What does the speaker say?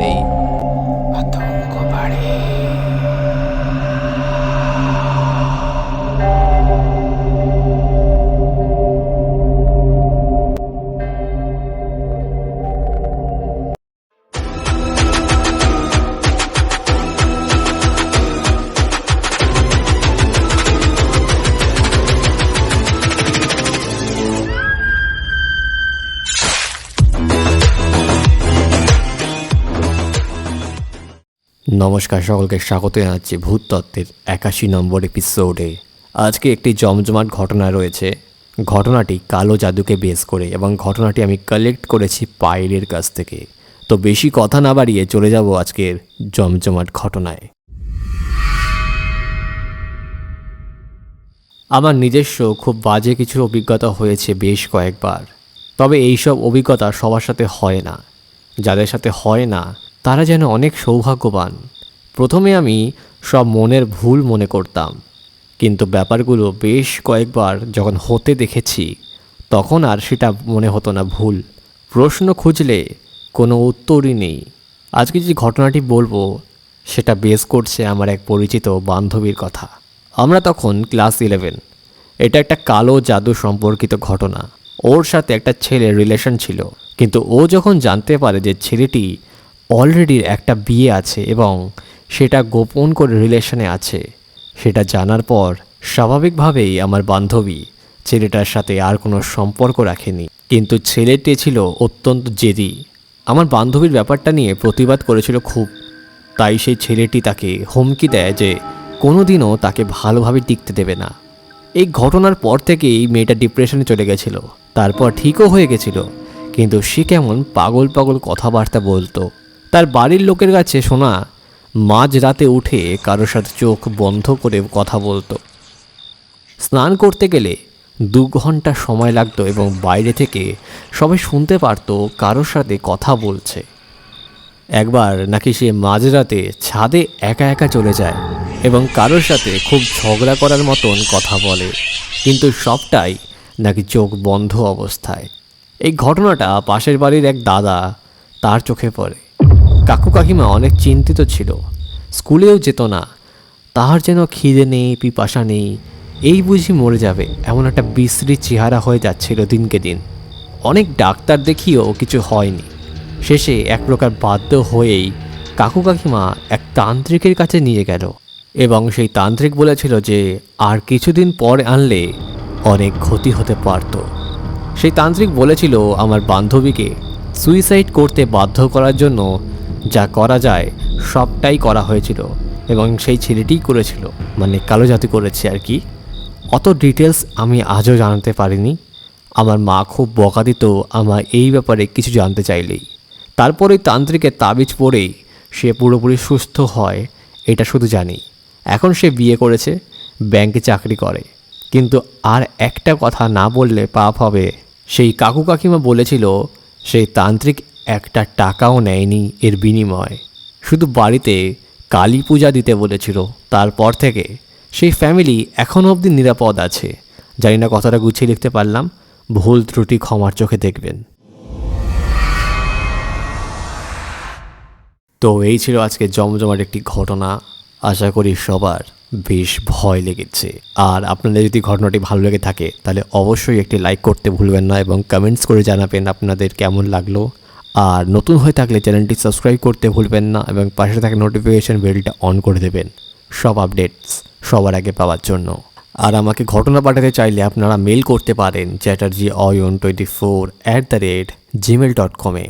নেই। আতঙ্ক বাড়ে। নমস্কার, সকলকে স্বাগত জানাচ্ছি ভূতত্ত্বের 81 নম্বর এপিসোডে। আজকে একটি জমজমাট ঘটনা রয়েছে। ঘটনাটি কালো জাদুকে বেস করে এবং ঘটনাটি আমি কালেক্ট করেছি পায়েলের কাছ থেকে। তো বেশি কথা না বাড়িয়ে চলে যাব আজকের জমজমাট ঘটনায়। আমার নিজস্ব খুব বাজে কিছু অভিজ্ঞতা হয়েছে বেশ কয়েকবার। তবে এইসব অভিজ্ঞতা সবার সাথে হয় না। যাদের সাথে হয় না তারা যেন অনেক সৌভাগ্যবান। প্রথমে আমি সব মনের ভুল মনে করতাম, কিন্তু ব্যাপারগুলো বেশ কয়েকবার যখন হতে দেখেছি তখন আর সেটা মনে হতো না ভুল। প্রশ্ন খুঁজলে কোনো উত্তরই নেই। আজকে যে ঘটনাটি বলবো সেটা বেস করছে আমার এক পরিচিত বান্ধবীর কথা। আমরা তখন ক্লাস 11। এটা একটা কালো জাদু সম্পর্কিত ঘটনা। ওর সাথে একটা ছেলের রিলেশন ছিল, কিন্তু ও যখন জানতে পারে যে ছেলেটি অলরেডি একটা বিয়ে আছে এবং সেটা গোপন করে রিলেশনে আছে, সেটা জানার পর স্বাভাবিকভাবেই আমার বান্ধবী ছেলেটার সাথে আর কোনো সম্পর্ক রাখেনি। কিন্তু ছেলেটি ছিল অত্যন্ত জেদি। আমার বান্ধবীর ব্যাপারটা নিয়ে প্রতিবাদ করেছিল খুব। তাই সেই ছেলেটি তাকে হুমকি দেয় যে কোনোদিনও তাকে ভালোভাবে টিকতে দেবে না। এই ঘটনার পর থেকেই মেয়েটা ডিপ্রেশনে চলে গেছিল। তারপর ঠিকও হয়ে গেছিল, কিন্তু সে কেমন পাগল পাগল কথাবার্তা বলতো। তার বাড়ির লোকের কাছে শোনা মাঝ রাতে উঠে কারোর সাথে চোখ বন্ধ করে কথা বলতো। স্নান করতে গেলে 2 ঘন্টা সময় লাগতো এবং বাইরে থেকে সবাই শুনতে পারতো কারোর সাথে কথা বলছে। একবার নাকি সে মাঝরাতে ছাদে একা একা চলে যায় এবং কারোর সাথে খুব ঝগড়া করার মতন কথা বলে, কিন্তু সবটাই নাকি চোখ বন্ধ অবস্থায়। এই ঘটনাটা পাশের বাড়ির এক দাদা তার চোখে পড়ে। কাকু কাকিমা অনেক চিন্তিত ছিল। স্কুলেও যেত না। তার যেন খিদে নেই, পিপাসা নেই, এই বুঝি মরে যাবে এমন একটা বিশ্রী চেহারা হয়ে যাচ্ছিল দিনকে দিন। অনেক ডাক্তার দেখিয়েও কিছু হয়নি। শেষে এক প্রকার বাধ্য হয়েই কাকু কাকিমা এক তান্ত্রিকের কাছে নিয়ে গেল এবং সেই তান্ত্রিক বলেছিল যে আর কিছুদিন পর আনলে অনেক ক্ষতি হতে পারত। সেই তান্ত্রিক বলেছিল আমার বান্ধবীকে সুইসাইড করতে বাধ্য করার জন্য যা করা যায় সবটাই করা হয়েছিল এবং সেই ছেলেটিই করেছিল, মানে কালো জাদু করেছে আর কি। অত ডিটেলস আমি আজও জানতে পারিনি। আমার মা খুব বকা দিত আমার এই ব্যাপারে কিছু জানতে চাইলেই। তারপরেই তান্ত্রিকের তাবিজ পড়েই সে পুরোপুরি সুস্থ হয়, এটা শুধু জানি। এখন সে বিয়ে করেছে, ব্যাংকে চাকরি করে। কিন্তু আর একটা কথা না বললে পাপ হবে। সেই কাকু কাকিমা বলেছিল সেই তান্ত্রিক একটা টাকাও নেয়নি এর বিনিময়ে, শুধু বাড়িতে কালী পূজা দিতে বলেছিল। তারপর থেকে সেই ফ্যামিলি এখনও অবধি নিরাপদ আছে। জানি না কথাটা গুছিয়ে লিখতে পারলাম, ভুল ত্রুটি ক্ষমার চোখে দেখবেন। তো এই ছিল আজকে জমজমাট একটি ঘটনা। আশা করি সবার বেশ ভয় লেগেছে। আর আপনাদের যদি ঘটনাটি ভালো লেগে থাকে তাহলে অবশ্যই একটি লাইক করতে ভুলবেন না এবং কমেন্টস করে জানাবেন আপনাদের কেমন লাগলো। আর নতুন হয়ে থাকলে চ্যানেলটি সাবস্ক্রাইব করতে ভুলবেন না এবং পাশে থাকা নোটিফিকেশন বেলটা অন করে দেবেন সব আপডেটস সবার আগে পাওয়ার জন্য। আর আমাকে ঘটনা পাঠাতে চাইলে আপনারা মেল করতে পারেন chatterjee24@gmail.com-এ।